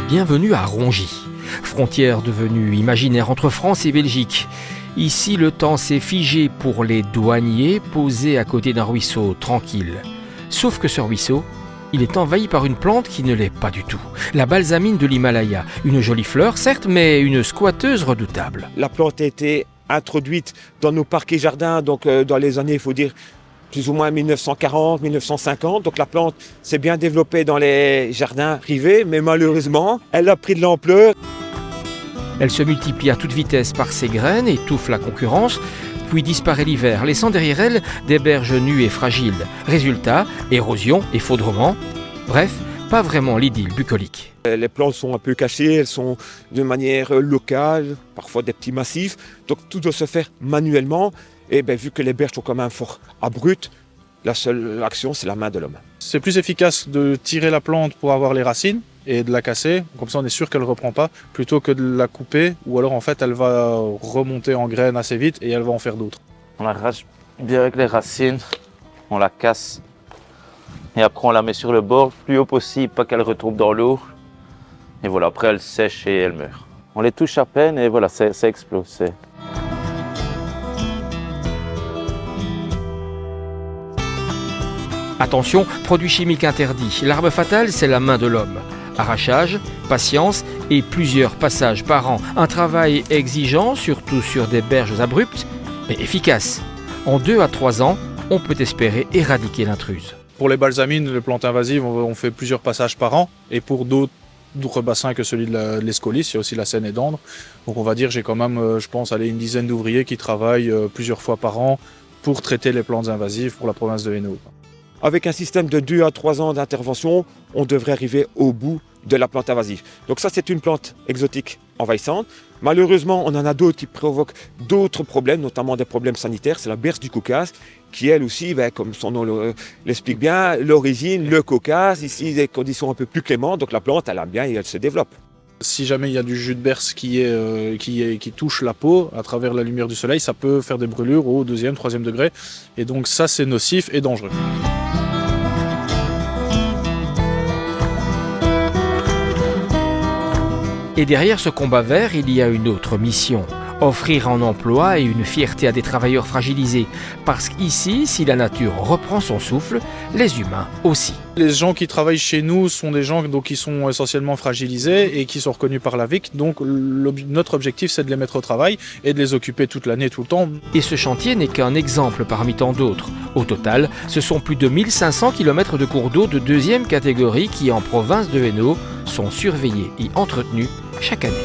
Bienvenue à Rongy, frontière devenue imaginaire entre France et Belgique. Ici, le temps s'est figé pour les douaniers posés à côté d'un ruisseau tranquille. Sauf que ce ruisseau, il est envahi par une plante qui ne l'est pas du tout. La balsamine de l'Himalaya, une jolie fleur certes, mais une squatteuse redoutable. La plante a été introduite dans nos parcs et jardins, donc dans les années, il faut dire, plus ou moins 1940, 1950. Donc la plante s'est bien développée dans les jardins privés, mais malheureusement, elle a pris de l'ampleur. Elle se multiplie à toute vitesse par ses graines, étouffe la concurrence, puis disparaît l'hiver, laissant derrière elle des berges nues et fragiles. Résultat, érosion, effondrement. Bref, pas vraiment l'idylle bucolique. Les plantes sont un peu cachées, elles sont de manière locale, parfois des petits massifs. Donc tout doit se faire manuellement. Et vu que les berges sont quand même fort abruptes, la seule action, c'est la main de l'homme. C'est plus efficace de tirer la plante pour avoir les racines et de la casser, comme ça on est sûr qu'elle ne reprend pas, plutôt que de la couper, ou alors en fait elle va remonter en graines assez vite et elle va en faire d'autres. On arrache bien avec les racines, on la casse et après on la met sur le bord, plus haut possible, pas qu'elle retombe dans l'eau. Et voilà, après elle sèche et elle meurt. On les touche à peine et voilà, ça explose. Attention, produits chimiques interdits. L'arme fatale, c'est la main de l'homme. Arrachage, patience et plusieurs passages par an. Un travail exigeant, surtout sur des berges abruptes, mais efficace. En 2 à 3 ans, on peut espérer éradiquer l'intruse. Pour les balsamines, les plantes invasives, on fait plusieurs passages par an. Et pour d'autres bassins que celui de l'Escolis, il y a aussi la Seine et d'Andre. Donc on va dire, j'ai quand même, je pense, une dizaine d'ouvriers qui travaillent plusieurs fois par an pour traiter les plantes invasives pour la province de Hainaut. Avec un système de 2 à 3 ans d'intervention, on devrait arriver au bout de la plante invasive. Donc ça, c'est une plante exotique envahissante. Malheureusement, on en a d'autres qui provoquent d'autres problèmes, notamment des problèmes sanitaires. C'est la berce du Caucase, qui elle aussi, comme son nom l'explique bien, l'origine, le Caucase, ici des conditions un peu plus clémentes, donc la plante, elle aime bien et elle se développe. Si jamais il y a du jus de berce qui touche la peau à travers la lumière du soleil, ça peut faire des brûlures au 2e, 3e degré. Et donc ça, c'est nocif et dangereux. Et derrière ce combat vert, il y a une autre mission. Offrir un emploi et une fierté à des travailleurs fragilisés. Parce qu'ici, si la nature reprend son souffle, les humains aussi. Les gens qui travaillent chez nous sont des gens qui sont essentiellement fragilisés et qui sont reconnus par la VIC. Donc notre objectif, c'est de les mettre au travail et de les occuper toute l'année, tout le temps. Et ce chantier n'est qu'un exemple parmi tant d'autres. Au total, ce sont plus de 1500 km de cours d'eau de 2e catégorie qui, en province de Hainaut, sont surveillés et entretenus chaque année.